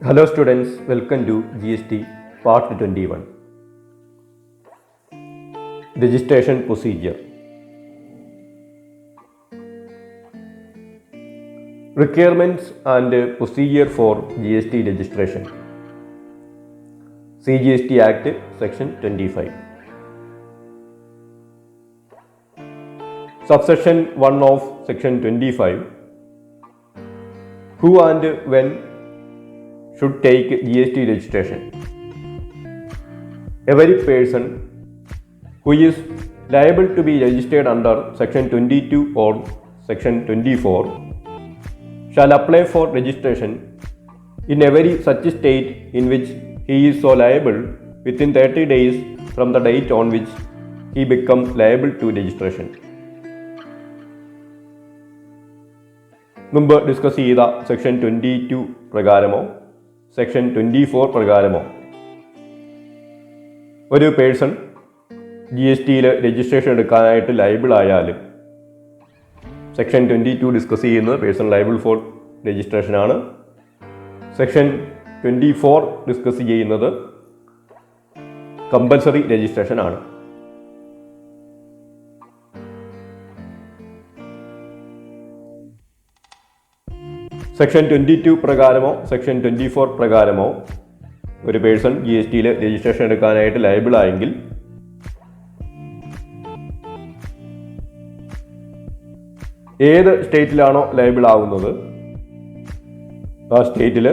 Hello students, welcome to GST Part 21. Registration Procedure. Requirements and procedure for GST registration. CGST Act Section 25. Subsection 1 of Section 25. Who and when should take GST registration? Every person who is liable to be registered under Section 22 or Section 24 shall apply for registration in every such state in which he is so liable within 30 days from the date on which he becomes liable to registration. മുമ്പ് discuss ചെയ്ത section 22 പ്രകാരമോ section 24 പ്രകാരമോ ഒരു person GSTയിൽ registration എടുക്കാനായിട്ട് liable ആയാൽ section 22 discuss ചെയ്യുന്നത് person liable for രജിസ്ട്രേഷനാണ്. സെക്ഷൻ 24 ഡിസ്കസ് ചെയ്യുന്നത് കമ്പൽസറി രജിസ്ട്രേഷൻ ആണ്. സെക്ഷൻ 22 പ്രകാരമോ സെക്ഷൻ 24 പ്രകാരമോ ഒരു പേഴ്സൺ GSTയിൽ രജിസ്ട്രേഷൻ എടുക്കാനായിട്ട് ലയബിൾ ആയെങ്കിൽ ഏത് സ്റ്റേറ്റിലാണോ ലയബിൾ ആവുന്നത് ആ സ്റ്റേറ്റിൽ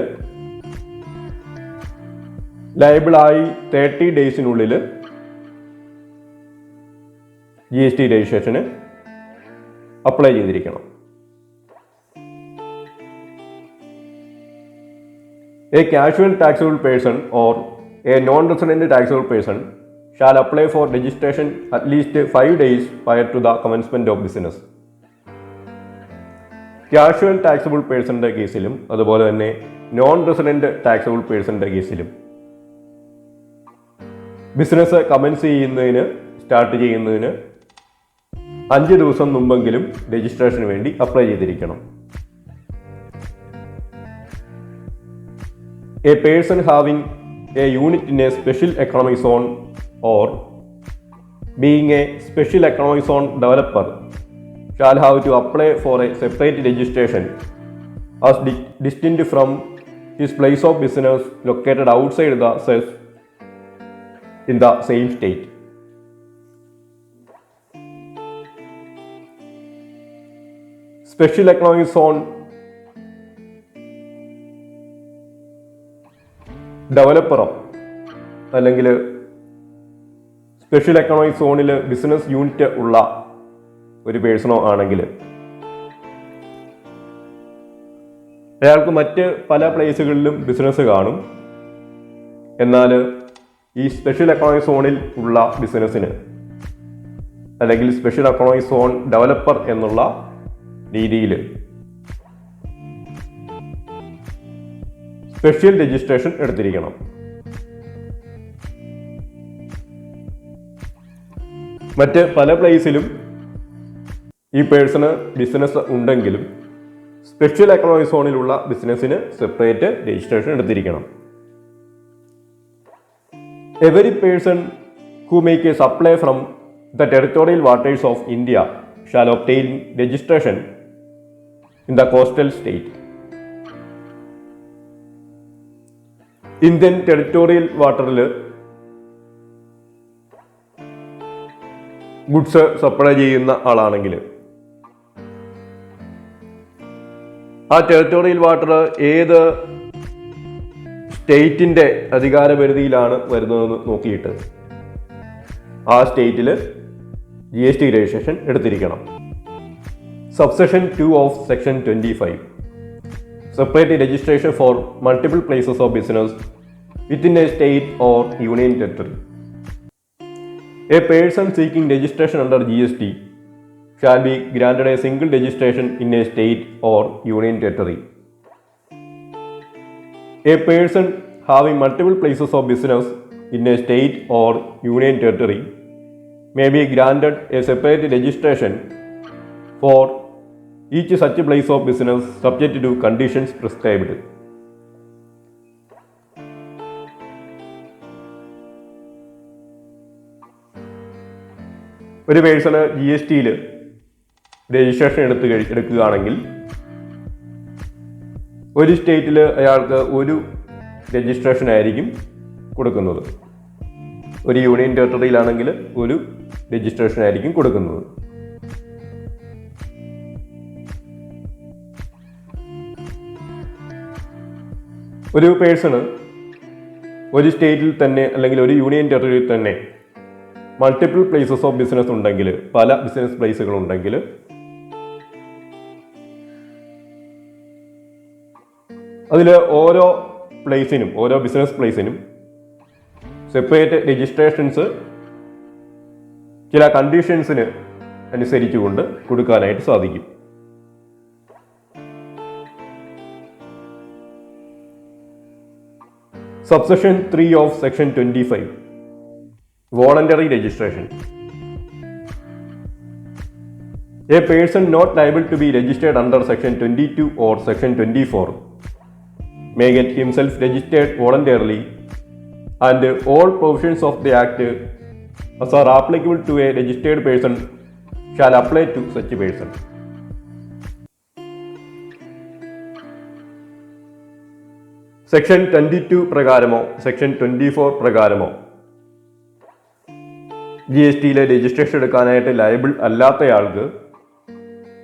ലയബിളായി 30 ഡേയ്സിനുള്ളിൽ GST രജിസ്ട്രേഷന് അപ്ലൈ ചെയ്തിരിക്കണം. A casual taxable person or a non-resident taxable person shall apply for registration at least 5 days prior to the commencement of business. Casual taxable പേഴ്സണിൻ്റെ കേസിലും അതുപോലെ തന്നെ നോൺ റെസിഡൻറ്റ് ടാക്സബിൾ പേഴ്സണിൻ്റെ കേസിലും ബിസിനസ് കമൻസ് സ്റ്റാർട്ട് ചെയ്യുന്നതിന് 5 ദിവസം മുമ്പെങ്കിലും രജിസ്ട്രേഷന് വേണ്ടി അപ്ലൈ ചെയ്തിരിക്കണം. A person having a unit in a special economic zone or being a special economic zone developer shall have to apply for a separate registration as distinct from his place of business located outside the cess in the same state. Special economic zone ഡെവലപ്പറോ അല്ലെങ്കിൽ special economic സോണിൽ business unit ഉള്ള ഒരു പേഴ്സണോ ആണെങ്കിൽ അയാൾക്ക് മറ്റ് പല പ്ലേസുകളിലും business കാണും. എന്നാൽ ഈ സ്പെഷ്യൽ എക്കണോമിക് സോണിൽ ഉള്ള ബിസിനസ്സിന് അല്ലെങ്കിൽ സ്പെഷ്യൽ എക്കണോമിക് സോൺ ഡെവലപ്പർ എന്നുള്ള രീതിയിൽ സ്പെഷ്യൽ രജിസ്ട്രേഷൻ എടുത്തിരിക്കണം. മറ്റ് പല പ്ലേസിലും ഈ പേഴ്സണ് ബിസിനസ് ഉണ്ടെങ്കിലും സ്പെഷ്യൽ എക്കണോമിക് സോണിലുള്ള ബിസിനസ്സിന് സെപ്പറേറ്റ് രജിസ്ട്രേഷൻ എടുത്തിരിക്കണം. Every person who make a supply from the territorial waters of India shall obtain registration in the coastal state. Indian territorial വാട്ടറിൽ ഗുഡ്സ് സപ്ലൈ ചെയ്യുന്ന ആളാണെങ്കിൽ ആ ടെറിട്ടോറിയൽ വാട്ടർ ഏത് സ്റ്റേറ്റിൻ്റെ അധികാരപരിധിയിലാണ് വരുന്നതെന്ന് നോക്കിയിട്ട് ആ സ്റ്റേറ്റിൽ GST രജിസ്ട്രേഷൻ എടുത്തിരിക്കണം. Subsection 2 of section 25. Separate registration for multiple places of business within a state or union territory. A person seeking registration under GST shall be granted a single registration in a state or union territory. A person having multiple places of business in a state or union territory may be granted a separate registration for each such place of business subject to conditions prescribed. ഒരു person GSTയിൽ registration എടുക്കുകയാണെങ്കിൽ ഒരു സ്റ്റേറ്റിൽ അയാൾക്ക് ഒരു registration ആയിരിക്കും കൊടുക്കുന്നത്. ഒരു union ടെറിട്ടറിയിലാണെങ്കിൽ ഒരു രജിസ്ട്രേഷൻ ആയിരിക്കും കൊടുക്കുന്നത്. ഒരു പേഴ്സണ് ഒരു സ്റ്റേറ്റിൽ തന്നെ അല്ലെങ്കിൽ ഒരു യൂണിയൻ ടെറിട്ടറിയിൽ തന്നെ മൾട്ടിപ്പിൾ പ്ലേസസ് ഓഫ് ബിസിനസ് ഉണ്ടെങ്കിൽ, പല ബിസിനസ് പ്ലേസുകൾ ഉണ്ടെങ്കിൽ അതിൽ ഓരോ ബിസിനസ് പ്ലേസിനും സെപ്പറേറ്റ് രജിസ്ട്രേഷൻസ് ചില കണ്ടീഷൻസിന് അനുസരിച്ചുകൊണ്ട് കൊടുക്കാനായിട്ട് സാധിക്കും. Subsection 3 of Section 25, Voluntary Registration. A person not liable to be registered under Section 22 or Section 24 may get himself registered voluntarily, and all provisions of the Act as are applicable to a registered person shall apply to such a person. Section 22 പ്രകാരമോ section 24 പ്രകാരമോ GSTയിലെ registration എടുക്കാനായിട്ട് liable അല്ലാത്തയാൾക്ക്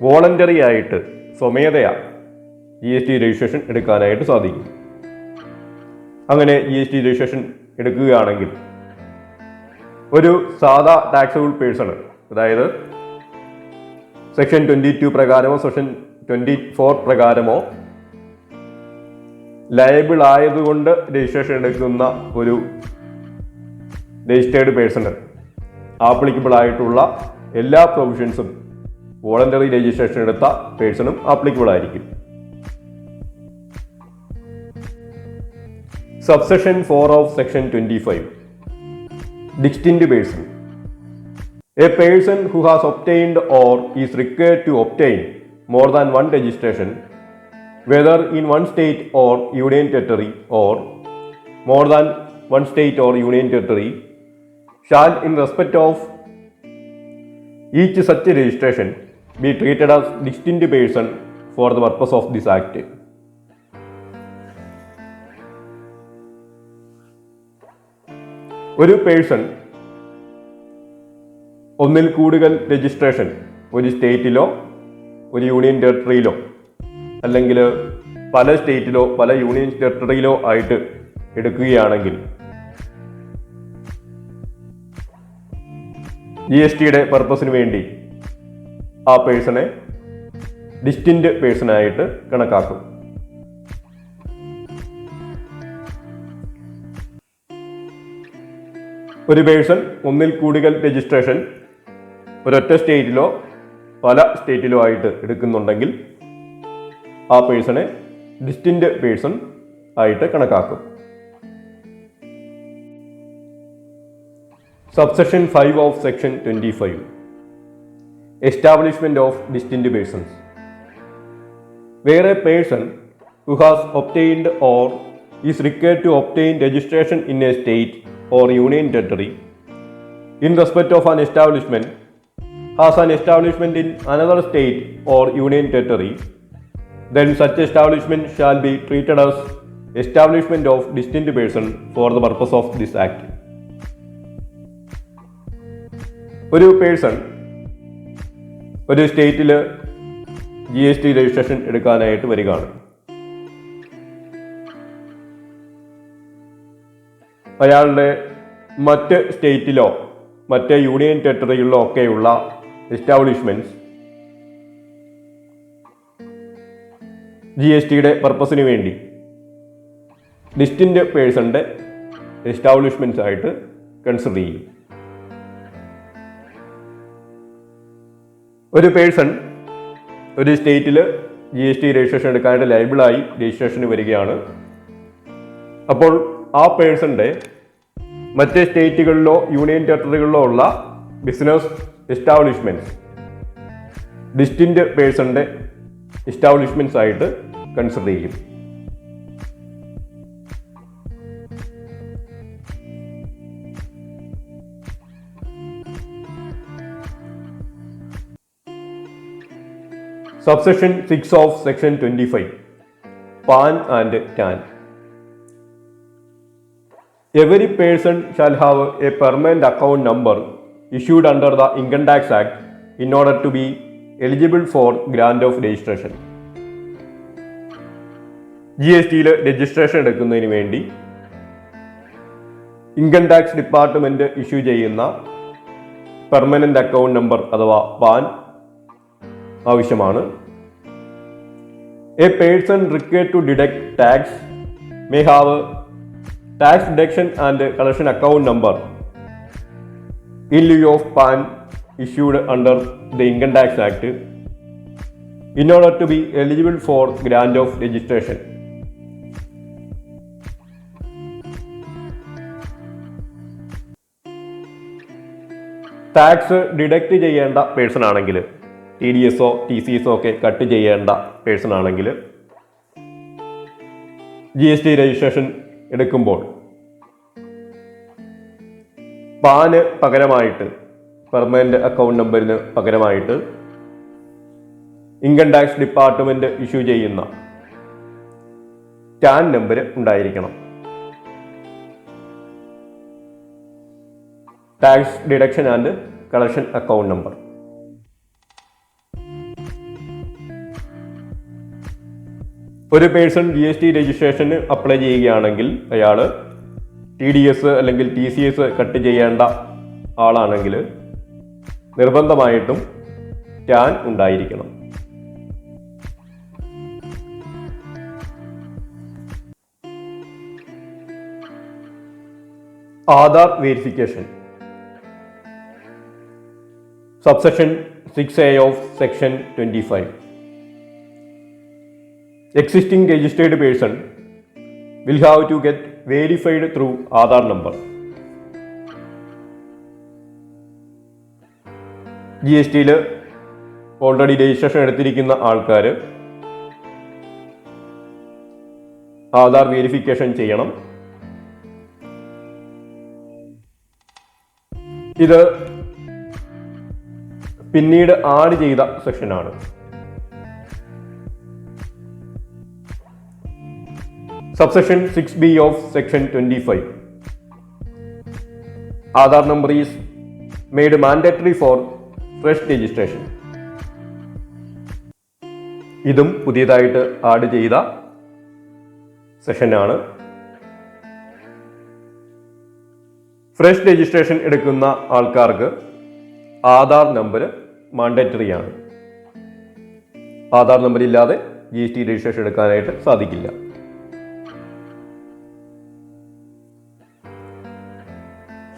voluntary ആയിട്ട് സ്വമേധയാ GST registration എടുക്കാനായിട്ട് സാധിക്കും. അങ്ങനെ GST രജിസ്ട്രേഷൻ എടുക്കുകയാണെങ്കിൽ ഒരു സാധാ ടാക്സബിൾ പേഴ്സണ്, അതായത് സെക്ഷൻ 22 പ്രകാരമോ സെക്ഷൻ 24 പ്രകാരമോ ലയബിൾ ആയതുകൊണ്ട് രജിസ്ട്രേഷൻ എടുക്കുന്ന ഒരു രജിസ്റ്റേർഡ് പേഴ്സണ് ആപ്ലിക്കബിൾ ആയിട്ടുള്ള എല്ലാ പ്രൊവിഷൻസും വോളണ്ടറി രജിസ്ട്രേഷൻ എടുത്ത പേഴ്സണും ആപ്ലിക്കബിൾ ആയിരിക്കും. Subsection 4 of Section 25, Distinct person. A person who has obtained or is required to obtain more than one registration, whether in one state or union territory or more than one state or union territory, shall in respect of each such registration be treated as distinct person for the purpose of this Act. ഒരു person ഒന്നിൽ കൂടുതൽ registration ഒരു സ്റ്റേറ്റിലോ ഒരു union ടെറിട്ടറിയിലോ അല്ലെങ്കിൽ പല സ്റ്റേറ്റിലോ പല union ടെറിട്ടറിയിലോ ആയിട്ട് എടുക്കുകയാണെങ്കിൽ GSTയുടെ പർപ്പസിന് വേണ്ടി ആ പേഴ്സണെ ഡിസ്റ്റിൻറ്റ് പേഴ്സണായിട്ട് കണക്കാക്കും. ഒരു പേഴ്സൺ ഒന്നിൽ കൂടുതൽ രജിസ്ട്രേഷൻ ഒരൊറ്റ സ്റ്റേറ്റിലോ പല സ്റ്റേറ്റിലോ ആയിട്ട് എടുക്കുന്നുണ്ടെങ്കിൽ ആ പേഴ്സണെ ഡിസ്റ്റിൻറ്റ് പേഴ്സൺ ആയിട്ട് കണക്കാക്കും. Subsection 5 of Section 25, Establishment of distinct persons. Where a person who has obtained or is required to obtain registration in a state or union territory in respect of an establishment has an establishment in another state or union territory, then such establishment shall be treated as establishment of distinct person for the purpose of this Act. ഒരു person ഒരു സ്റ്റേറ്റിൽ GST registration എടുക്കാനായിട്ട് വരികയാണ്. അയാളുടെ മറ്റ് സ്റ്റേറ്റിലോ മറ്റ് union ടെറിട്ടറികളിലോ ഒക്കെയുള്ള establishments GSTയുടെ പർപ്പസിന് വേണ്ടി ഡിസ്റ്റിൻറ്റ് പേഴ്സണിൻ്റെ എസ്റ്റാബ്ലിഷ്മെൻറ്റ്സ് ആയിട്ട് കൺസിഡർ ചെയ്യും. ഒരു പേഴ്സൺ ഒരു സ്റ്റേറ്റിൽ GST രജിസ്ട്രേഷൻ എടുക്കാനായിട്ട് ലയബിളായി രജിസ്ട്രേഷന് വരികയാണ്. അപ്പോൾ ആ പേഴ്സണിൻ്റെ മറ്റ് സ്റ്റേറ്റുകളിലോ യൂണിയൻ ടെറിട്ടറികളിലോ ഉള്ള ബിസിനസ് എസ്റ്റാബ്ലിഷ്മെൻറ്റ്സ് ഡിസ്റ്റിൻറ്റ് പേഴ്സണിൻ്റെ എസ്റ്റാബ്ലിഷ്മെൻറ്റ്സ് ആയിട്ട് കൺസിഡർ ചെയ്യും. Subsection 6 of Section 25, PAN and TAN. Every person shall have a permanent account number issued under the Income Tax Act in order to be eligible for grant of registration. GSTയിൽ registration എടുക്കുന്നതിന് വേണ്ടി income tax department issue ചെയ്യുന്ന permanent account number അഥവാ PAN ആവശ്യമാണ്. A person required to deduct tax may have tax deduction and collection account number in lieu of PAN issued under the Income Tax Act in order to be eligible for grant of registration. Tax deduct ചെയ്യേണ്ട person ആണെങ്കിൽ TDS TCS ഒക്കെ cut ചെയ്യേണ്ട person ആണെങ്കിൽ GST registration എടുക്കുമ്പോൾ PAN പകരമായിട്ട് permanent account നമ്പറിന് പകരമായിട്ട് income tax department issue ചെയ്യുന്ന ടാൻ നമ്പർ ഉണ്ടായിരിക്കണം. Tax deduction and collection account number. ഒരു പേഴ്സൺ GST രജിസ്ട്രേഷന് അപ്ലൈ ചെയ്യുകയാണെങ്കിൽ അയാൾ TDS അല്ലെങ്കിൽ TCS കട്ട് ചെയ്യേണ്ട ആളാണെങ്കിൽ നിർബന്ധമായിട്ടും ടാൻ ഉണ്ടായിരിക്കണം. Aadhaar verification. Subsection 6A of Section 25. Existing registered person will have to get verified through Aadhaar number. GSTയിൽ ഓൾറെഡി രജിസ്ട്രേഷൻ എടുത്തിരിക്കുന്ന ആൾക്കാർ ആധാർ വെരിഫിക്കേഷൻ ചെയ്യണം. ഇത് പിന്നീട് ആഡ് ചെയ്ത സെക്ഷനാണ്. Subsection 6B of Section 25. Aadhaar number is made mandatory for fresh registration. ഇതും പുതിയതായിട്ട് ആഡ് ചെയ്ത സെഷനാണ്. ഫ്രഷ് രജിസ്ട്രേഷൻ എടുക്കുന്ന ആൾക്കാർക്ക് ആധാർ നമ്പർ മാൻഡേറ്ററി ആണ്. ആധാർ നമ്പർ ഇല്ലാതെ GST രജിസ്ട്രേഷൻ എടുക്കാനായിട്ട് സാധിക്കില്ല.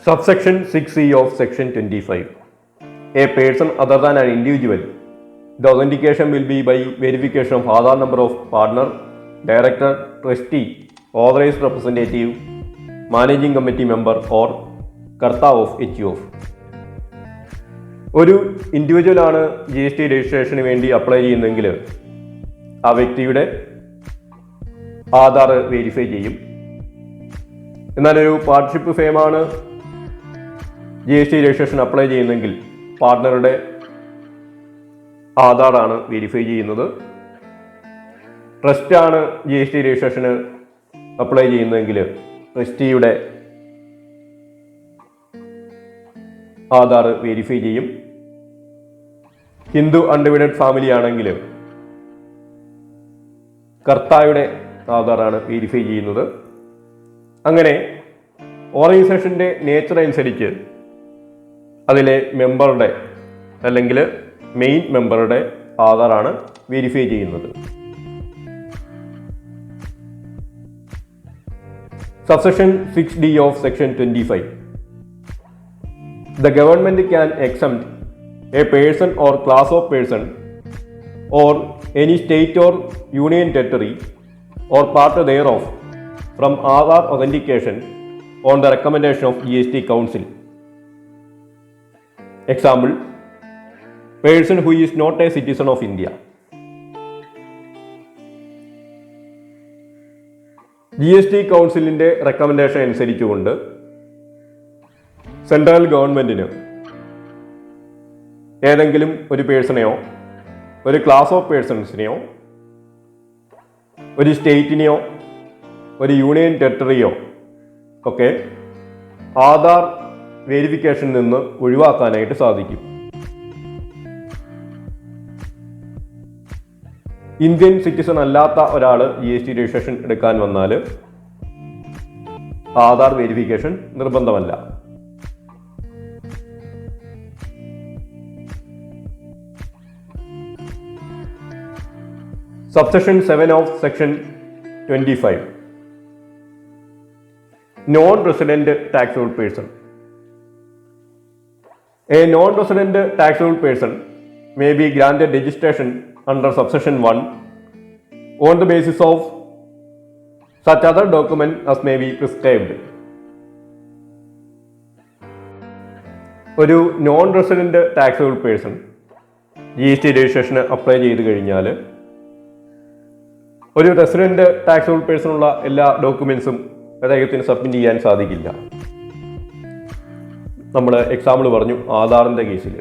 Subsection 6C of Section 25. A person other than an individual, the authentication will be by verification of Aadhaar number of partner, director, trustee, authorized representative, managing committee member or Karta of HUF. ഒരു individual ആണ് GST registration വേണ്ടി apply ചെയ്യുന്നതെങ്കിൽ ആ വ്യക്തിയുടെ Aadhaar verify ചെയ്യും. എന്നാൽ ഒരു partnership ഫേമാണ് GST registration apply ചെയ്യുന്നെങ്കിൽ പാർട്ട്ണറുടെ ആധാറാണ് വെരിഫൈ ചെയ്യുന്നത്. ട്രസ്റ്റാണ് GST രജിസ്ട്രേഷന് അപ്ലൈ ചെയ്യുന്നതെങ്കിൽ ട്രസ്റ്റിയുടെ ആധാർ വെരിഫൈ ചെയ്യും. ഹിന്ദു അൺഡിവൈഡഡ് ഫാമിലി ആണെങ്കിൽ കർത്തായുടെ ആധാറാണ് വെരിഫൈ ചെയ്യുന്നത്. അങ്ങനെ ഓർഗനൈസേഷൻ്റെ നേച്ചർ അനുസരിച്ച് അതിലെ മെമ്പറുടെ അല്ലെങ്കിൽ മെയിൻ മെമ്പറുടെ ആധാറാണ് വെരിഫൈ ചെയ്യുന്നത്. Subsection 6D of Section 25. The government can exempt a person or class of person or any state or union territory or part thereof from Aadhaar authentication on the recommendation of GST Council. Example, person who is not a citizen of India. GST കൗൺസിലിൻ്റെ recommendation അനുസരിച്ചുകൊണ്ട് central ഗവൺമെൻറ്റിന് ഏതെങ്കിലും ഒരു പേഴ്സണെയോ ഒരു class of പേഴ്സൺസിനെയോ ഒരു സ്റ്റേറ്റിനെയോ ഒരു union ടെറിട്ടറിയോ ഒക്കെ ആധാർ വെരിഫിക്കേഷനിൽ നിന്ന് ഒഴിവാക്കാനായിട്ട് സാധിക്കും. ഇന്ത്യൻ സിറ്റിസൺ അല്ലാത്ത ഒരാൾ GST രജിസ്ട്രേഷൻ എടുക്കാൻ വന്നാൽ Aadhaar verification നിർബന്ധമല്ല. Subsection 7 of Section 25. Non-resident taxable person. A non-resident taxable person may be granted registration under Subsection 1 on the basis of such other document as may be prescribed. ഒരു non resident taxable person GST രജിസ്ട്രേഷന് apply ചെയ്ത് കഴിഞ്ഞാൽ ഒരു resident taxable പേഴ്സണുള്ള എല്ലാ ഡോക്യുമെൻസും അദ്ദേഹത്തിന് submit ചെയ്യാൻ സാധിക്കില്ല. നമ്മൾ എക്സാമ്പിൾ പറഞ്ഞു ആധാറിൻ്റെ കേസിൽ.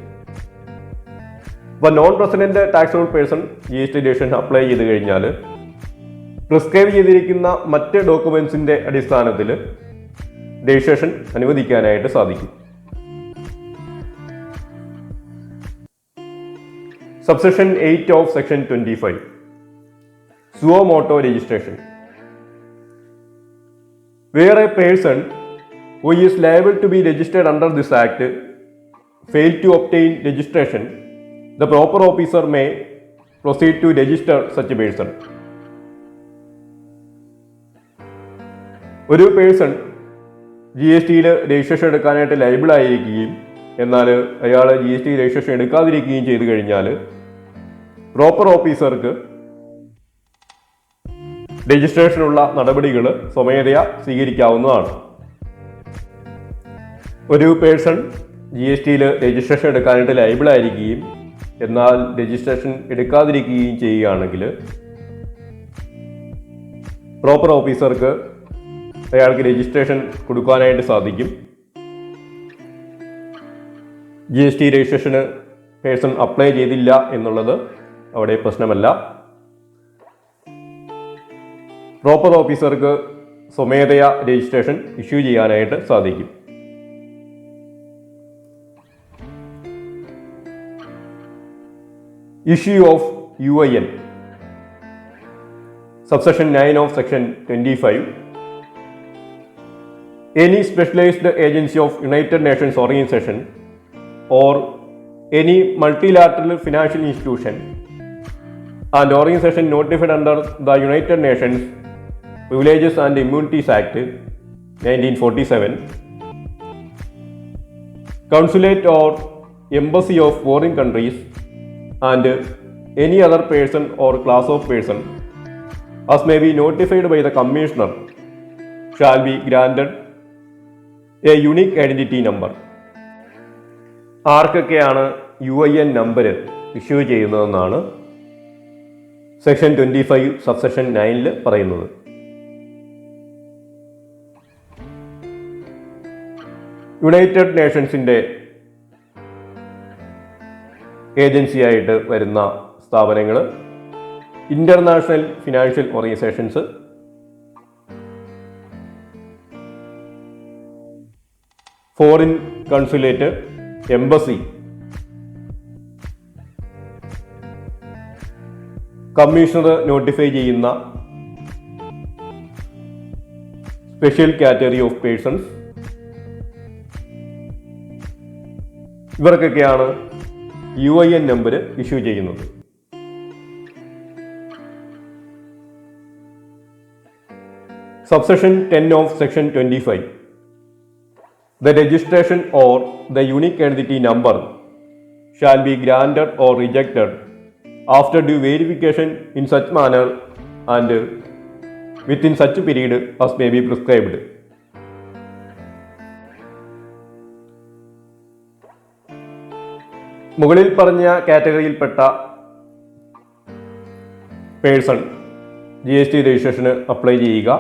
അപ്പോൾ non resident taxable person GST registration apply ചെയ്ത് കഴിഞ്ഞാൽ പ്രിസ്ക്രൈബ് ചെയ്തിരിക്കുന്ന മറ്റ് ഡോക്യുമെൻസിൻ്റെ അടിസ്ഥാനത്തിൽ രജിസ്ട്രേഷൻ അനുവദിക്കാനായിട്ട് സാധിക്കും. Subsection 8 of Section 25. Suo motu registration. Where a person who is liable to be registered under this Act fail to obtain registration, the proper officer may proceed to register such a person. ഒരു person GSTയിൽ registration എടുക്കാനായിട്ട് liable ആയിരിക്കുകയും എന്നാൽ അയാൾ GST registration എടുക്കാതിരിക്കുകയും ചെയ്തു കഴിഞ്ഞാൽ proper ഓഫീസർക്ക് രജിസ്ട്രേഷനുള്ള നടപടികൾ സ്വമേധയാ സ്വീകരിക്കാവുന്നതാണ്. ഒരു പേഴ്സൺ GSTയിൽ രജിസ്ട്രേഷൻ എടുക്കാനായിട്ട് ലൈബിൾ ആയിരിക്കുകയും എന്നാൽ രജിസ്ട്രേഷൻ എടുക്കാതിരിക്കുകയും ചെയ്യുകയാണെങ്കിൽ പ്രോപ്പർ ഓഫീസർക്ക് അയാൾക്ക് രജിസ്ട്രേഷൻ കൊടുക്കാനായിട്ട് സാധിക്കും. GST രജിസ്ട്രേഷന് പേഴ്സൺ അപ്ലൈ ചെയ്തില്ല എന്നുള്ളത് അവിടെ പ്രശ്നമല്ല. പ്രോപ്പർ ഓഫീസർക്ക് സ്വമേധയാ രജിസ്ട്രേഷൻ ഇഷ്യൂ ചെയ്യാനായിട്ട് സാധിക്കും. Issue of UIN. Subsection 9 of Section 25. Any specialized agency of United Nations organization or any multilateral financial institution and organization notified under the United Nations Privileges and Immunities Act 1947, consulate or embassy of foreign countries and any other person or class of person as may be notified by the Commissioner shall be granted a unique identity number. ആർക്കൊക്കെയാണ് UIN number issue ചെയ്യുന്നതെന്നാണ് section 25 subsection 9 പറയുന്നത്. United നേഷൻസിൻ്റെ ഏജൻസിയായിട്ട് വരുന്ന സ്ഥാപനങ്ങൾ, international financial organisations, foreign consulate, embassy, commissioner notify ചെയ്യുന്ന special category of persons, ഇവർക്കൊക്കെയാണ് UIN number issue ചെയ്യുന്നത്. Subsection 10 of Section 25. The registration or the unique identity number shall be granted or rejected after due verification in such manner and within such period as may be prescribed. മുകളിൽ പറഞ്ഞ കാറ്റഗറിയിൽപ്പെട്ട person GST രജിസ്ട്രേഷന് apply ചെയ്യുക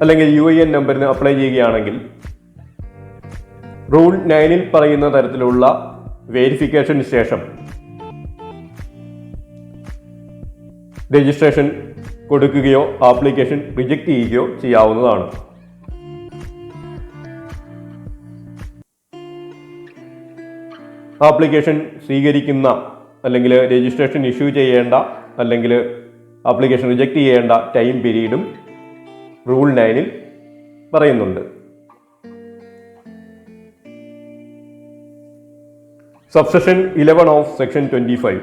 അല്ലെങ്കിൽ UIN നമ്പറിന് apply ചെയ്യുകയാണെങ്കിൽ rule 9 പറയുന്ന തരത്തിലുള്ള വെരിഫിക്കേഷന് ശേഷം രജിസ്ട്രേഷൻ കൊടുക്കുകയോ ആപ്ലിക്കേഷൻ റിജക്റ്റ് ചെയ്യുകയോ ചെയ്യാവുന്നതാണ്. ആപ്ലിക്കേഷൻ സ്വീകരിക്കുന്ന അല്ലെങ്കിൽ രജിസ്ട്രേഷൻ ഇഷ്യൂ ചെയ്യേണ്ട അല്ലെങ്കിൽ ആപ്ലിക്കേഷൻ റിജക്റ്റ് ചെയ്യേണ്ട ടൈം പീരീഡും റൂൾ 9 പറയുന്നുണ്ട്. Subsection 11 of Section 25.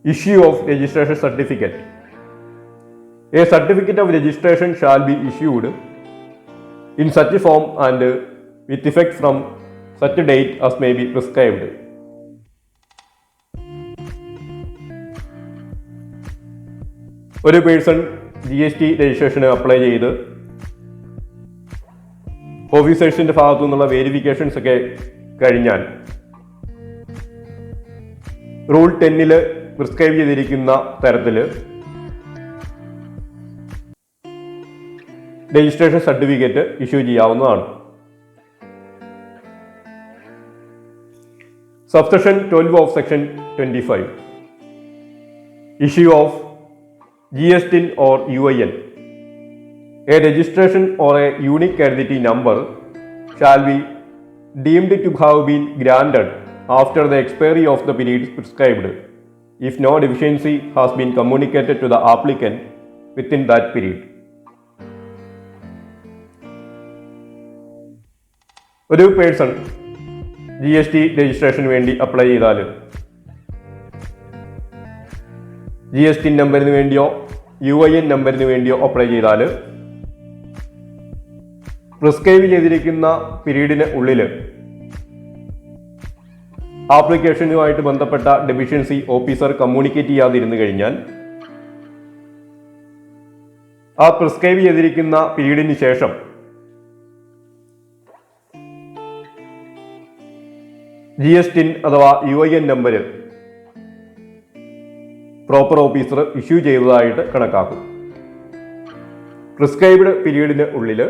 Issue of registration certificate. A certificate of registration shall be issued in such a form and with effect from such a date as may be prescribed. ഒരു person GST രജിസ്ട്രേഷന് apply ചെയ്ത് ഓഫീസേഴ്സിന്റെ ഭാഗത്തു നിന്നുള്ള വേരിഫിക്കേഷൻസ് ഒക്കെ കഴിഞ്ഞാൽ rule 10 prescribe ചെയ്തിരിക്കുന്ന തരത്തിൽ registration certificate issue ചെയ്യാവുന്നതാണ്. Subsection 12 of Section 25. Issue of GSTIN or UIN. A registration or a unique identity number shall be deemed to have been granted after the expiry of the period prescribed if no deficiency has been communicated to the applicant within that period. ഒരു person GST registration വേണ്ടി apply ചെയ്താൽ GSTIN നമ്പറിന് വേണ്ടിയോ UIN നമ്പറിന് വേണ്ടിയോ apply ചെയ്താൽ prescribe ചെയ്തിരിക്കുന്ന പീരീഡിന് ഉള്ളിൽ ആപ്ലിക്കേഷനുമായിട്ട് ബന്ധപ്പെട്ട ഡെഫിഷ്യൻസി ഓഫീസർ കമ്മ്യൂണിക്കേറ്റ് ചെയ്യാതിരുന്നു കഴിഞ്ഞാൽ ആ പ്രിസ്ക്രൈബ് ചെയ്തിരിക്കുന്ന പീരീഡിന് ശേഷം GSTIN അഥവാ UIN number proper officer issue ചെയ്തതായിട്ട് കണക്കാക്കും. പ്രിസ്ക്രൈബ്ഡ് പീരീഡിന് ഉള്ളിൽ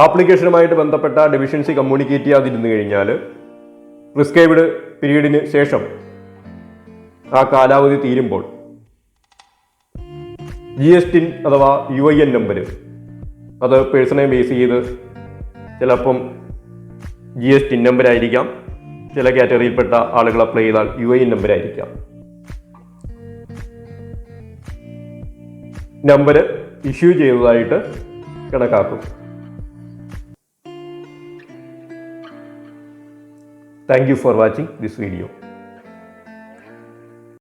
ആപ്ലിക്കേഷനുമായിട്ട് ബന്ധപ്പെട്ട ഡെഫിഷ്യൻസി കമ്മ്യൂണിക്കേറ്റ് ചെയ്യാതിരുന്നു കഴിഞ്ഞാൽ പ്രിസ്ക്രൈബ്ഡ് പീരീഡിന് ശേഷം ആ കാലാവധി തീരുമ്പോൾ GSTIN അഥവാ UIN നമ്പർ അത് പേഴ്സണെ ബേസ് ചെയ്ത് ചിലപ്പം GSTIN നമ്പർ ആയിരിക്കാം, ചില കാറ്റഗറിയിൽപ്പെട്ട ആളുകൾ അപ്ലൈ ചെയ്താൽ UIN നമ്പർ ആയിരിക്കാം. നമ്പർ ഇഷ്യൂ ചെയ്തതായിട്ട് കണക്കാക്കും. Thank you for watching this video.